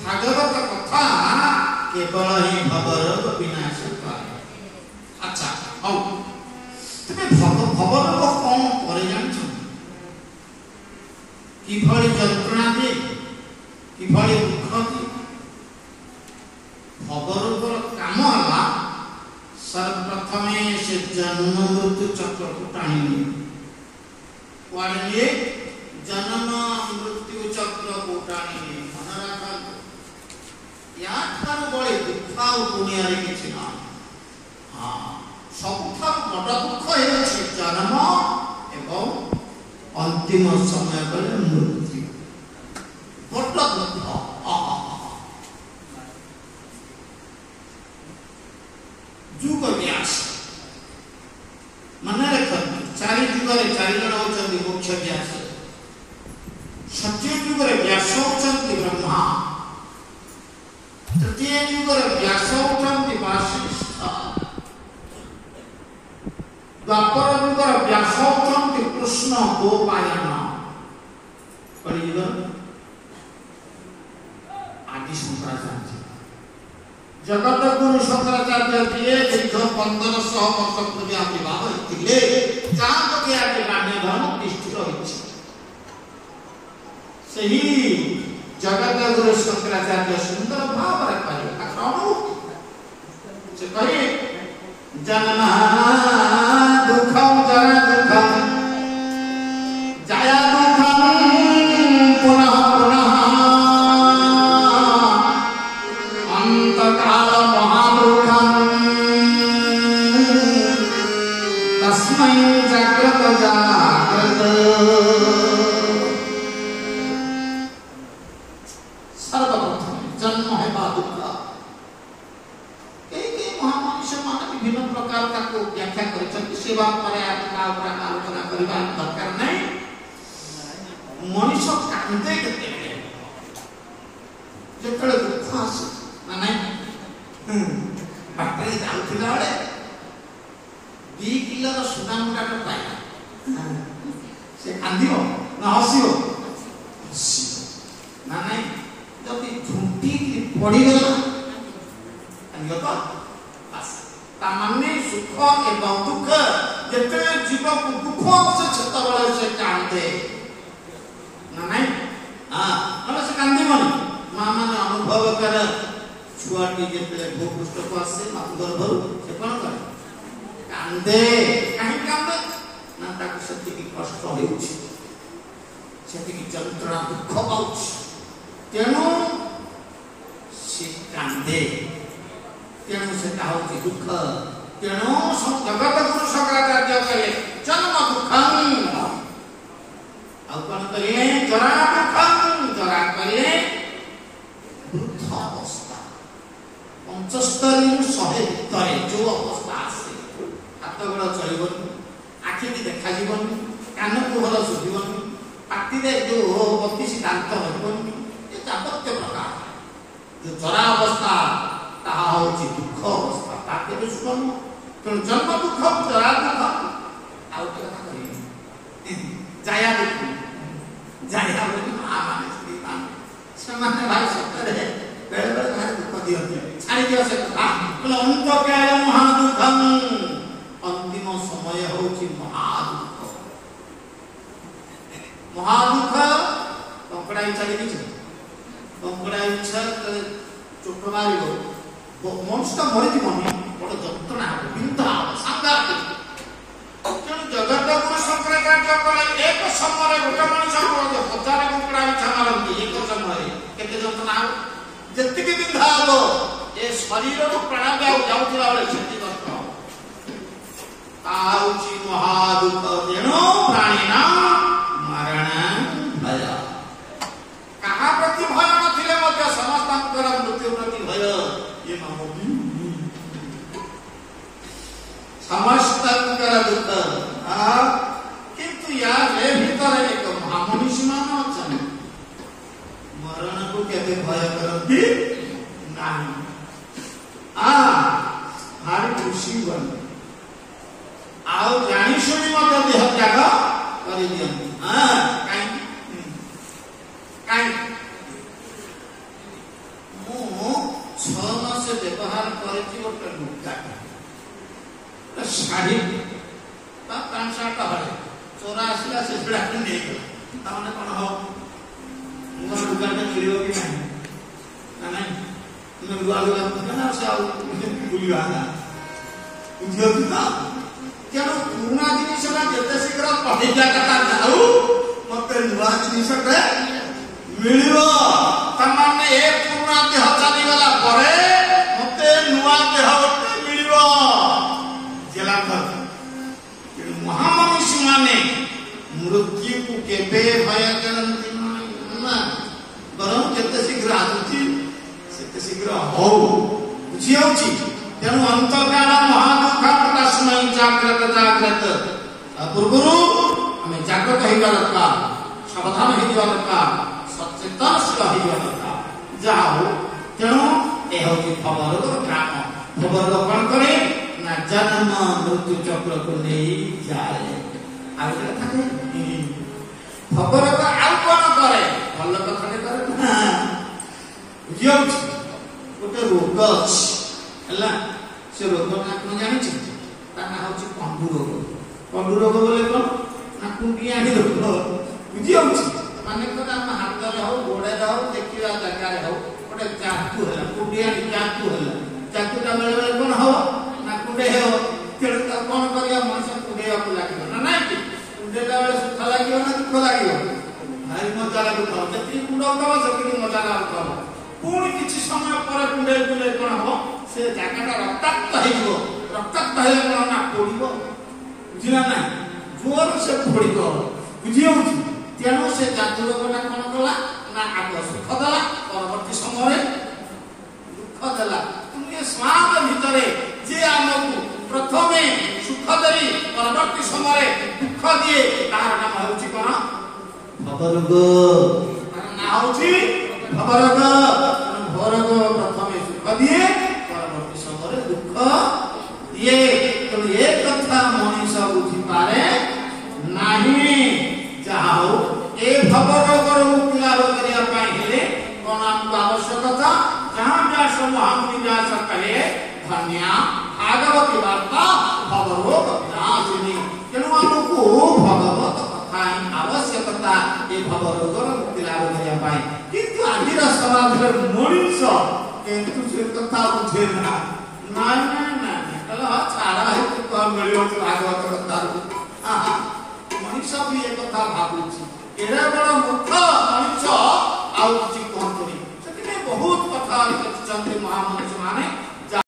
भागवत कथा केवल ही भवरोग विनाश करे। अच्छा हौ तबे भवरोग कौन करे जानछ कि भली जंत्रणा दे कि भली दुख दे भवरोग काम आला सर्वप्रथमे से जन्म मृत्यु चक्र को टाणी वाले जन्म मृत्यु चक्र को टाणी याठार बड़े दुख आउ दुनिया रे किछि ना। हां सबठार बड़ दुख हे जन्म एवं अंतिम समय पर मृत्यु बड़ दुख। जुग व्यास मन रखत चारि जुग रे चारि जण होचंदी मुख्य व्यास सत्य जुग रे व्यास होचंदी ब्रह्मा तृतीय युग व्यास होचंती वशिष्ठ द्वापर युग व्यास होचंती कृष्ण गोपायन कलियुग आदि शंकराचार्य जगत गुरु शंकराचार्य दिए दीर्घ 1500 वर्ष पूर्व आविर्भाव होइतिले चांद के आगे ब्राह्मण धर्म तिष्ठित होइछि। सही जगत गुरु शंकराचार्य सुंदर भाव रे कहे आक्रमण से कहे जन्म दुखम जरा दुखम जया दुखम पुनः पुनः अंत काल महादुखम तस्मै जाग्रत जाग्रत। सर्वप्रथम जन्म है दुख कई महामनुष्य मान विभिन्न प्रकार का व्याख्या कर सेवा पर आलोचना करने दरकार नहीं। मनुष्य कांदे केते जेतले दुख आसे ना नहीं बाटरे जाउथिला बेले 2 किलो सुना मुंडाटा पाइला से कांदियो ना हसियो ना नहीं जदि झुंटी पड़ी गला अनियो तो बस तामाने सुख एवं दुख जेते जीव को दुख से छत वाले से कांदे ना नहीं हां मतलब से कांदी मन मां माने अनुभव कर छुआटी जेते भूपृष्ठ को आसे मां गर्भ से कोन करे कांदे काहे कांदे ना ताको सत्य की कष्ट होउछि सत्य की जंत्रणा दुख पाउछि तेणु से कांदे तेणु से होची दुख। तेणु जगत गुरु शंकराचार्य कहे जन्म दुखम ଆଉ କଣ କରିବେ ଜରା ଦୁଃଖം ଜରା କରିବେ ବୃଦ୍ଧ ଅବସ୍ଥା 75 ରୁ 100 ଭିତରେ ଯୋଉ ଅବସ୍ଥା ଆସେ ହାତ ଗୋଡ଼ ଚଳିବନି ଆଖି ବି ଦେଖାଯିବନି କାନକୁ ଭଲ ଶୁଭିବନି ପାଟିରେ ଯୋଉ 32 ଦାନ୍ତ ରହିବନି ଏ ଯାବତ୍ୟ ପ୍ରକାର जो जरा अवस्था ताहा होची दुख अवस्था ताके तो सुन तो जन्म दुख जरा दुख आउ के कथा करी जाया दुख जाया बोली आ माने स्त्री मान समान भाई सत्तर है बेले बेले भाई दुख दियो छाड़ी दियो से कथा बोले अंत काल महा दुखम अंतिम समय होची महा दुख कंकड़ा इच्छा के नीचे कंकड़ा इच्छा चोट मारिबो मनुष्य मरि जीवनी बड़ जंत्रणा बिंधा सांगात तेणु जगत गुरु शंकराचार्य कले एक समय गोटे मनुष्य 1000 कंकड़ा इच्छा मारती एक समय केते जंत्रणा जतिके बिंधा हो ए शरीर रो प्राण जाउथिला बेले छति कष्ट आउची महादुख तेणु प्राणीना मरण भय कहा प्रति भय नथिले मध्य समस्तंकर मृत्यु प्रति भय ये मामोदी समस्तंकर दुख किंतु यार रे भीतर एक महामनुष्य मान अछन मरण को केते भय करती नाही भारी खुशी बन आओ जानी सुनी मत देह त्याग कर दियन काई काई 6 ମାସ ବ୍ୟବହାର କରିଛି ଗୋଟେ ଲୁଗା ଶାଢ଼ୀ ବା ପ୍ୟାଣ୍ଟ ସାର୍ଟ ହଳେ ଚୋରା ଆସିଲା ସେ ସେଟାକୁ ନେଇଗଲା ତାମାନେ କଣ ହବ ନୂଆ ଲୁଗାଟା ମିଳିବ କି ନାହିଁ ନା ନାହିଁ ନୂଆ ଲୁଗା ନା ସେ ଆଉ ବୁଲିବା ନା ବୁଝିବାକୁ ତ ତେଣୁ ପୁରୁଣା ଜିନିଷଟା ଯେତେ ଶୀଘ୍ର କହିବା କଥା ଯାଉ ମତେ ନୂଆ ଜିନିଷଟା ମିଳିବ ତାମାନେ ଏ ପୁରୁଣା ଦେହ ଚାଲିଗଲା ପରେ ମତେ ନୂଆ ଦେହ ଗୋଟେ ମିଳିବ ମହାମନୁଷ୍ୟ ମାନେ ମୃତ୍ୟୁକୁ କେବେ ଭୟ କରନ୍ତି ନା ବରଂ ଯେତେ ଶୀଘ୍ର ଆସୁଛି ସେତେ ଶୀଘ୍ର ହଉ ବୁଝି ହଉଛି ତେଣୁ ଅନ୍ତର୍କାଳ ମହାଦୁଃଖ ତସ୍ମୈ ଜାଗ୍ରତ ଜାଗ୍ରତ ପୂର୍ବରୁ ଆମେ ଜାଗ୍ରତ ହେବା ଦରକାର ସାବଧାନ ହେଇଯିବା ଦରକାର ସଚେତନଶୀଳ ହେଇଯିବା ଦରକାର ଯାହା ହଉ ତେଣୁ ଏ ହଉଛି ଖବରର ଗ୍ରାମ ଖବର କଣ କରେ ନା ଜନ୍ମ ମୃତ୍ୟୁ ଚକ୍ରକୁ ନେଇ ଯାଏ ଆଉ ଗୋଟେ କଥା ଖବର ଆଉ କଣ କରେ ଭଲ କଥାଟେ କରେ ନା ବୁଝିଯାଉଛି ଗୋଟେ ରୋଗ ଅଛି ହେଲା ସେ ରୋଗଟା ଆପଣ ଜାଣିଛନ୍ତି ତା ନାଁ ହଉଛି ପଣ୍ଡୁ ରୋଗ ପଣ୍ଡୁ ରୋଗ ବୋଲେ କଣ ନା କୁଣ୍ଡିଆଣି ରୋଗ ବୁଝିଯାଉଛି ମାନେ କଣ ଆମ ହାତରେ ହଉ ଗୋଡରେ ହଉ ଦେଖିବା ଜାଗାରେ ହଉ ଗୋଟେ ଚାକୁ ହେଲା କୁଣ୍ଡିଆଣି ଚାକୁ ହେଲା ଚାକୁଟା ବେଳେ ବେଳେ କଣ ହବ ନା କୁଣ୍ଡେଇ ହେବ ତେଣୁ ତାକୁ କଣ କରିବା ମଣିଷ କୁଣ୍ଡେଇବାକୁ ଲାଗିବ ନା ନାଇଁ କି କୁଣ୍ଡେଇଲା ବେଳେ ସୁଖ ଲାଗିବ ନା ଦୁଃଖ ଲାଗିବ ଭାରି ମଜା ଲାଗୁଥିବ ଯେତିକି କୁଣ୍ଡଉଥିବ ସେତିକି ମଜା ଲାଗୁଥିବ ପୁଣି କିଛି ସମୟ ପରେ କୁଣ୍ଡେଇ କୁଣ୍ଡେଇ କଣ ହବ ସେ ଜାଗାଟା ରକ୍ତାକ୍ତ ହେଇଯିବ ରକ୍ତାକ୍ତ ହେଲେ କଣ ନା ପୋଡ଼ିବ ବୁଝିଲା ନା ଜୋର ସେ ପୋଡ଼ିବ ବୁଝି ହଉଛି ତେଣୁ ସେ ଚାକୁ ରୋଗଟା କଣ କଲା ନା ଆଗ ସୁଖ ଦେଲା ପରବର୍ତ୍ତୀ ସମୟରେ ଦୁଃଖ ଦେଲା ସ୍ୱାଦ ଭିତରେ ଯେ ଆମକୁ ପ୍ରଥମେ ସୁଖ ଦେଇ ପରବର୍ତ୍ତୀ ସମୟରେ ଦୁଃଖ ଦିଏ ତାହାର ନାମ ହେଉଛି କଣ ଭବରୋଗ ତାର ନାଁ ହେଉଛି ଭବରୋଗ ଭବରୋଗ ପ୍ରଥମେ ସୁଖ ଦିଏ ପରବର୍ତ୍ତୀ ସମୟରେ ଦୁଃଖ ଦିଏ ତେଣୁ ଏ କଥା ମଣିଷ ବୁଝିପାରେ ନାହିଁ ଯାହା ହଉ ଏ ଭବରୋଗରୁ ମୁକ୍ତି ଲାଭ କରିବା ପାଇଁ ହେଲେ କଣ ଆମକୁ ଆବଶ୍ୟକତା जहाँ व्यास महामुनि व्यास कहे धन्या भागवती वार्ता भवरोग विनाशिनी तेणु आमको भगवत कथा ही आवश्यकता ये भवरोगर मुक्ति लाभ करने पाए किंतु आजिर समाज में मनुष्य किंतु से कथा बुझे ना ना ना ना कला छाड़ा है तो कौन मिलियो तो भागवत कथा मनुष्य भी ये कथा भाबुची एरा बड़ा मूर्ख मनुष्य आउ किछि कहतुनी बहुत कथा लिखिଛନ୍ତି महामनुष्य माने